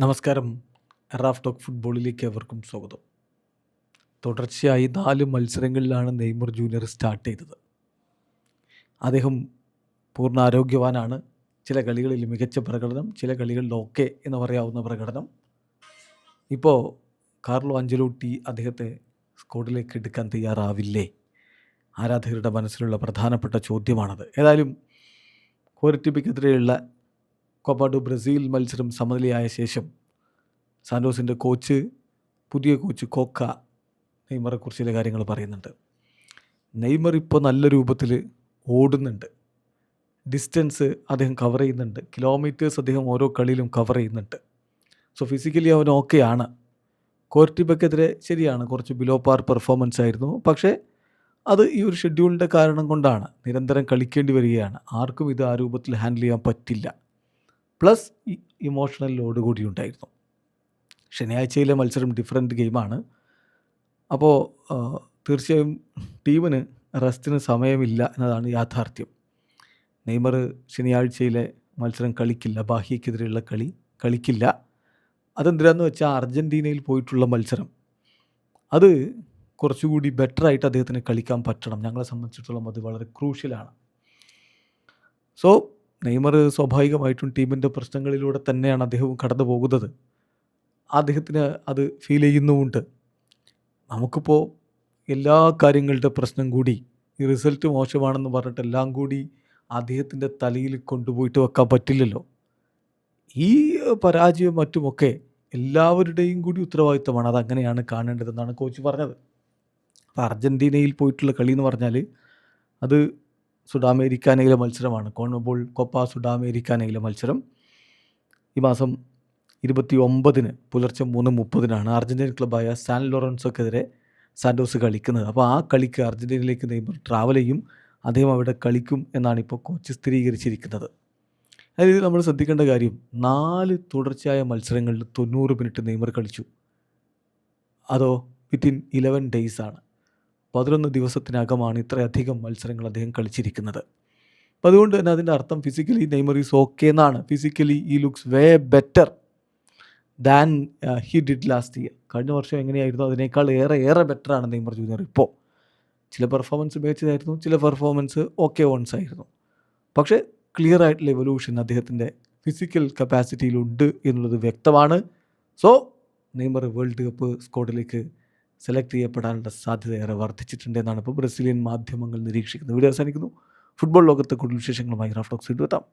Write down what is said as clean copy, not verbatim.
നമസ്കാരം. Raf talk ഫുട്ബോളിലേക്ക് അവർക്കും സ്വാഗതം. തുടർച്ചയായി 4 മത്സരങ്ങളിലാണ് നെയ്മർ ജൂനിയർ സ്റ്റാർട്ട് ചെയ്തത്. അദ്ദേഹം പൂർണ്ണ ആരോഗ്യവാനാണ്. ചില കളികളിൽ മികച്ച പ്രകടനം, ചില കളികളിൽ ഓക്കെ എന്ന് പറയാവുന്ന പ്രകടനം. ഇപ്പോൾ കാർലോ അഞ്ചലോട്ടി അദ്ദേഹത്തെ സ്ക്വാഡിലേക്ക് എടുക്കാൻ തയ്യാറാവില്ലേ? ആരാധകരുടെ മനസ്സിലുള്ള പ്രധാനപ്പെട്ട ചോദ്യമാണത്. ഏതായാലും കോർട്ടിബയ്ക്കെതിരെയുള്ള കോപ്പ ഡു ബ്രസീൽ മത്സരം സമനിലയായ ശേഷം സാൻഡോസിൻ്റെ പുതിയ കോച്ച് കോക്ക നെയ്മറെക്കുറിച്ച് ചില കാര്യങ്ങൾ പറയുന്നുണ്ട്. നെയ്മർ ഇപ്പോൾ നല്ല രൂപത്തിൽ ഓടുന്നുണ്ട്, ഡിസ്റ്റൻസ് അദ്ദേഹം കവർ ചെയ്യുന്നുണ്ട്, കിലോമീറ്റേഴ്സ് അദ്ദേഹം ഓരോ കളിയിലും കവർ ചെയ്യുന്നുണ്ട്. സോ ഫിസിക്കലി അവൻ ഓക്കെയാണ്. കോർട്ടിബയ്ക്കെതിരെ ശരിയാണ്, കുറച്ച് ബിലോ പാർ പെർഫോമൻസ് ആയിരുന്നു. പക്ഷേ അത് ഈ ഒരു ഷെഡ്യൂളിൻ്റെ കാരണം കൊണ്ടാണ്. നിരന്തരം കളിക്കേണ്ടി വരികയാണ്. ആർക്കും ഇത് ആ രൂപത്തിൽ ഹാൻഡിൽ ചെയ്യാൻ പറ്റില്ല. പ്ലസ് ഇമോഷണൽ ലോഡ് കൂടി ഉണ്ടായിരുന്നു. ശനിയാഴ്ചയിലെ മത്സരം ഡിഫറെൻറ്റ് ഗെയിമാണ്. അപ്പോൾ തീർച്ചയായും ടീമിന് റെസ്റ്റിന് സമയമില്ല എന്നതാണ് യാഥാർത്ഥ്യം. നെയ്മർ ശനിയാഴ്ചയിലെ മത്സരം കളിക്കില്ല, ബാഹിയക്കെതിരെയുള്ള കളിക്കില്ല. അതെന്തിനാന്ന് വെച്ചാൽ അർജൻറ്റീനയിൽ പോയിട്ടുള്ള മത്സരം അത് കുറച്ചുകൂടി ബെറ്ററായിട്ട് അദ്ദേഹത്തിന് കളിക്കാൻ പറ്റണം. ഞങ്ങളെ സംബന്ധിച്ചിടത്തോളം അത് വളരെ ക്രൂഷ്യലാണ്. സോ നെയ്മർ സ്വാഭാവികമായിട്ടും ടീമിൻ്റെ പ്രശ്നങ്ങളിലൂടെ തന്നെയാണ് അദ്ദേഹവും കടന്നു പോകുന്നത്. അദ്ദേഹത്തിന് അത് ഫീൽ ചെയ്യുന്നുമുണ്ട്. നമുക്കിപ്പോൾ എല്ലാ കാര്യങ്ങളുടെ പ്രശ്നം കൂടി ഈ റിസൾട്ട് മോശമാണെന്ന് പറഞ്ഞിട്ട് എല്ലാം കൂടി അദ്ദേഹത്തിൻ്റെ തലയിൽ കൊണ്ടുപോയിട്ട് വെക്കാൻ പറ്റില്ലല്ലോ. ഈ പരാജയം മറ്റുമൊക്കെ എല്ലാവരുടെയും കൂടി ഉത്തരവാദിത്തമാണ്. അതങ്ങനെയാണ് കാണേണ്ടതെന്നാണ് കോച്ച് പറഞ്ഞത്. അപ്പോൾ അർജൻറ്റീനയിൽ പോയിട്ടുള്ള കളി എന്ന് പറഞ്ഞാൽ അത് സുഡാമേരിക്കാനയിലെ മത്സരമാണ്. കോൺമെബോൾ കോപ്പ സുഡാമേരിക്കാനയിലെ മത്സരം ഈ മാസം 29 പുലർച്ചെ 3:30 അർജൻറ്റീൻ ക്ലബ്ബായ സാൻ ലോറൻസോക്കെതിരെ സാൻഡോസ് കളിക്കുന്നത്. അപ്പോൾ ആ കളിക്ക് അർജൻറ്റീനയിലേക്ക് നെയ്മർ ട്രാവൽ ചെയ്യും, അദ്ദേഹം അവിടെ കളിക്കും എന്നാണ് ഇപ്പോൾ കോച്ച് സ്ഥിരീകരിച്ചിരിക്കുന്നത്. അതായത് നമ്മൾ ശ്രദ്ധിക്കേണ്ട കാര്യം, 4 തുടർച്ചയായ മത്സരങ്ങളിൽ 90 മിനിറ്റ് നെയ്മർ കളിച്ചു. അതോ വിത്തിൻ 11 ഡേയ്സാണ്, 11 ദിവസത്തിനകമാണ് ഇത്രയധികം മത്സരങ്ങൾ അദ്ദേഹം കളിച്ചിരിക്കുന്നത്. അപ്പോൾ അതുകൊണ്ട് തന്നെ അതിൻ്റെ അർത്ഥം ഫിസിക്കലി നെയ്മർ ഈസ് ഓക്കെ എന്നാണ്. ഫിസിക്കലി ഈ looks way better than he did last year. കഴിഞ്ഞ വർഷം എങ്ങനെയായിരുന്നു അതിനേക്കാൾ ഏറെ ബെറ്ററാണ് നെയ്മർ ജൂനിയർ ഇപ്പോൾ. ചില പെർഫോമൻസ് മികച്ചതായിരുന്നു, ചില പെർഫോമൻസ് ഓക്കെ വൺസ് ആയിരുന്നു. പക്ഷേ ക്ലിയർ ആയിട്ടുള്ള എവല്യൂഷൻ അദ്ദേഹത്തിൻ്റെ ഫിസിക്കൽ കപ്പാസിറ്റിയിലുണ്ട് എന്നുള്ളത് വ്യക്തമാണ്. സോ നെയ്മർ വേൾഡ് കപ്പ് സ്ക്വാഡിലേക്ക് സെലക്ട് ചെയ്യപ്പെടാനുള്ള സാധ്യത ഏറെ വർദ്ധിച്ചിട്ടുണ്ട് എന്നാണ് ഇപ്പോൾ ബ്രസീലിയൻ മാധ്യമങ്ങൾ നിരീക്ഷിക്കുന്നത്. വീഡിയോ അവസാനിക്കുന്നു. ഫുട്ബോൾ ലോകത്തെ കൂടുതൽ വിശേഷങ്ങളുമായി റാഫ് ടോക്സ് എത്താം.